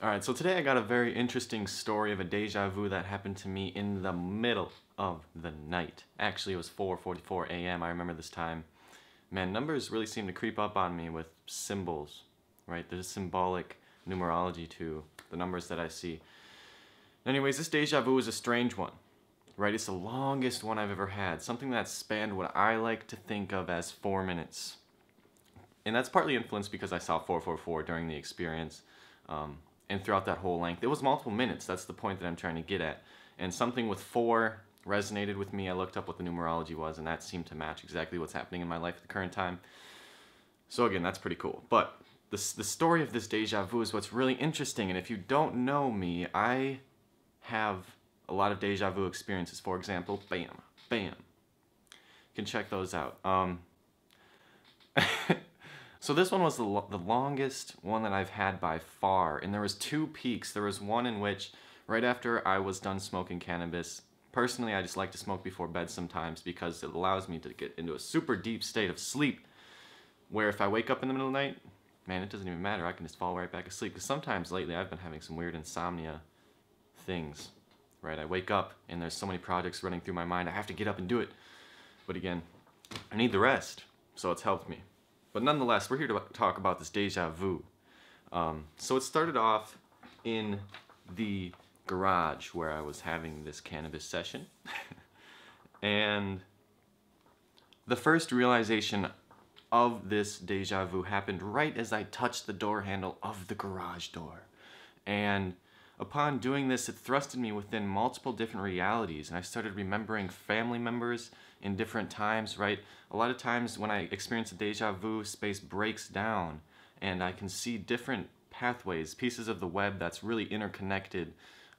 Alright, so today I got a very interesting story of a deja vu that happened to me in the middle of the night. Actually, it was 4:44 a.m. I remember this time. Man, numbers really seem to creep up on me with symbols, right? There's symbolic numerology to the numbers that I see. Anyways, this deja vu is a strange one, right? It's the longest one I've ever had. Something that spanned what I like to think of as 4 minutes. And that's partly influenced because I saw 444 during the experience. And throughout that whole length, it was multiple minutes. That's the point that I'm trying to get at. And something with 4 resonated with me. I looked up what the numerology was, and that seemed to match exactly what's happening in my life at the current time. So again, that's pretty cool. But the story of this deja vu is what's really interesting. And if you don't know me, I have a lot of deja vu experiences. For example, bam, bam. You can check those out. So this one was the longest one that I've had by far, and there was 2 peaks. There was one in which, right after I was done smoking cannabis, personally I just like to smoke before bed sometimes because it allows me to get into a super deep state of sleep, where if I wake up in the middle of the night, man, it doesn't even matter. I can just fall right back asleep, because sometimes lately I've been having some weird insomnia things, right? I wake up and there's so many projects running through my mind, I have to get up and do it. But again, I need the rest, so it's helped me. But nonetheless, we're here to talk about this deja vu. So it started off in the garage where I was having this cannabis session. And the first realization of this deja vu happened right as I touched the door handle of the garage door. And upon doing this, it thrusted me within multiple different realities, and I started remembering family members in different times, right? A lot of times when I experience a deja vu, space breaks down, and I can see different pathways, pieces of the web that's really interconnected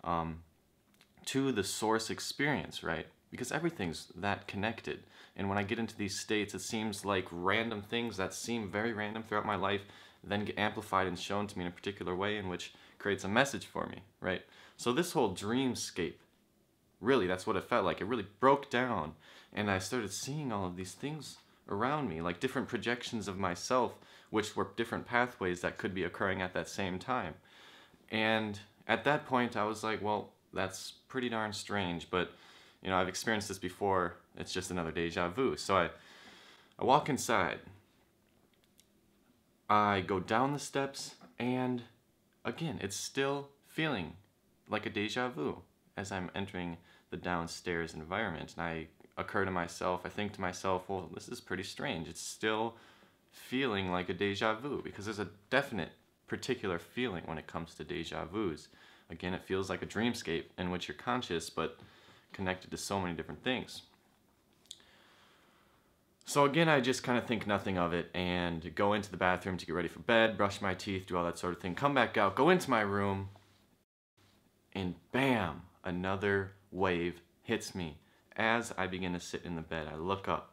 to the source experience, right? Because everything's that connected. And when I get into these states, it seems like random things that seem very random throughout my life then get amplified and shown to me in a particular way, in which creates a message for me, right? So this whole dreamscape, really, that's what it felt like. It really broke down, and I started seeing all of these things around me, like different projections of myself, which were different pathways that could be occurring at that same time. And at that point, I was like, well, that's pretty darn strange, but you know, I've experienced this before. It's just another deja vu. So I walk inside. I go down the steps, and again, it's still feeling like a deja vu as I'm entering the downstairs environment. And I think to myself, well, this is pretty strange. It's still feeling like a deja vu, because there's a definite particular feeling when it comes to deja vus. Again, it feels like a dreamscape in which you're conscious, but connected to so many different things. So again, I just kind of think nothing of it and go into the bathroom to get ready for bed, brush my teeth, do all that sort of thing, come back out, go into my room, and bam, another wave hits me. As I begin to sit in the bed, I look up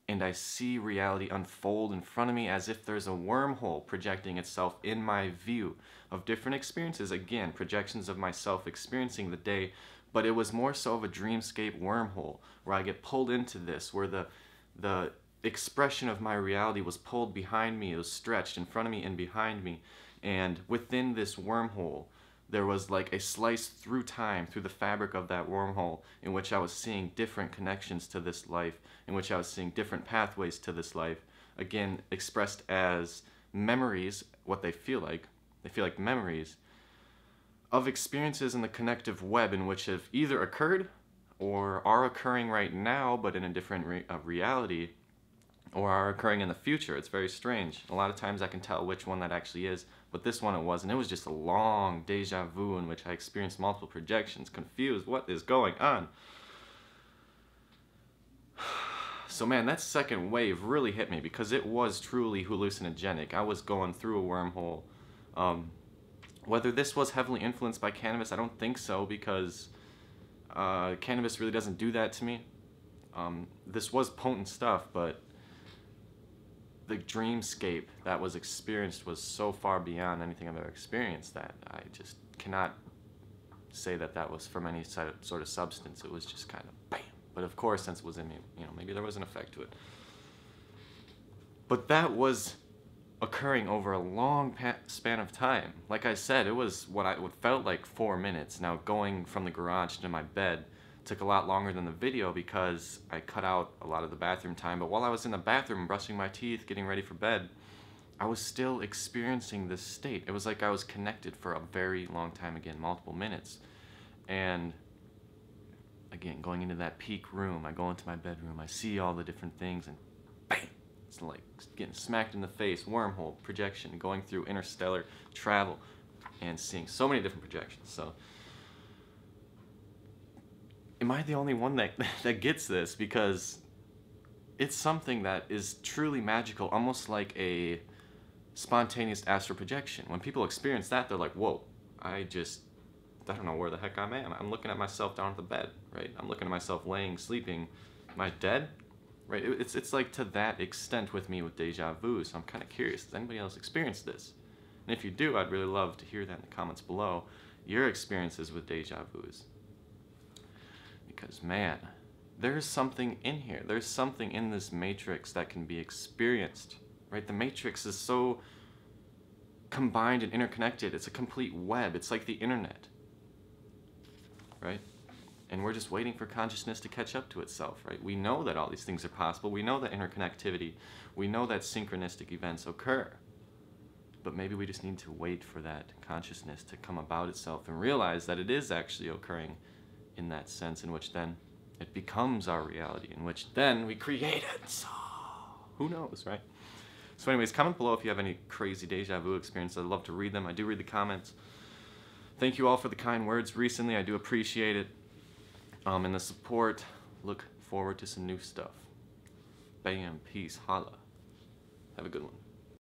and I see reality unfold in front of me as if there's a wormhole projecting itself in my view of different experiences. Again, projections of myself experiencing the day, but it was more so of a dreamscape wormhole where I get pulled into this, where the expression of my reality was pulled behind me, it was stretched in front of me and behind me, and within this wormhole there was like a slice through time, through the fabric of that wormhole, in which I was seeing different connections to this life, in which I was seeing different pathways to this life, again expressed as memories, what they feel like memories of experiences in the connective web in which have either occurred or are occurring right now, but in a different reality, or are occurring in the future. It's very strange. A lot of times I can tell which one that actually is, but this one it wasn't. It was just a long deja vu in which I experienced multiple projections, confused, what is going on? So man, that second wave really hit me, because it was truly hallucinogenic. I was going through a wormhole. Whether this was heavily influenced by cannabis, I don't think so, because cannabis really doesn't do that to me. This was potent stuff, but the dreamscape that was experienced was so far beyond anything I've ever experienced that I just cannot say that that was from any sort of substance. It was just kind of bam. But of course, since it was in me, you know, maybe there was an effect to it. But that was occurring over a long span of time. Like I said, it was what felt like 4 minutes. Now going from the garage to my bed took a lot longer than the video because I cut out a lot of the bathroom time. But while I was in the bathroom brushing my teeth, getting ready for bed, I was still experiencing this state. It was like I was connected for a very long time again, multiple minutes. And again, going into that peak room, I go into my bedroom, I see all the different things, and bam! It's like getting smacked in the face, wormhole, projection, going through interstellar travel, and seeing so many different projections. So, am I the only one that gets this? Because it's something that is truly magical, almost like a spontaneous astral projection. When people experience that, they're like, whoa, I don't know where the heck I am. I'm looking at myself down at the bed, right? I'm looking at myself laying, sleeping. Am I dead? Right? It's like to that extent with me with deja vu, so I'm kind of curious. Does anybody else experience this? And if you do, I'd really love to hear that in the comments below, your experiences with deja vus. Because, man, there's something in here. There's something in this matrix that can be experienced, right? The matrix is so combined and interconnected. It's a complete web. It's like the internet, right? And we're just waiting for consciousness to catch up to itself, right? We know that all these things are possible. We know that interconnectivity. We know that synchronistic events occur. But maybe we just need to wait for that consciousness to come about itself and realize that it is actually occurring in that sense, in which then it becomes our reality, in which then we create it. So, who knows, right? So anyways, comment below if you have any crazy deja vu experiences. I'd love to read them. I do read the comments. Thank you all for the kind words recently. I do appreciate it. And the support. Look forward to some new stuff. Bam, peace, holla. Have a good one.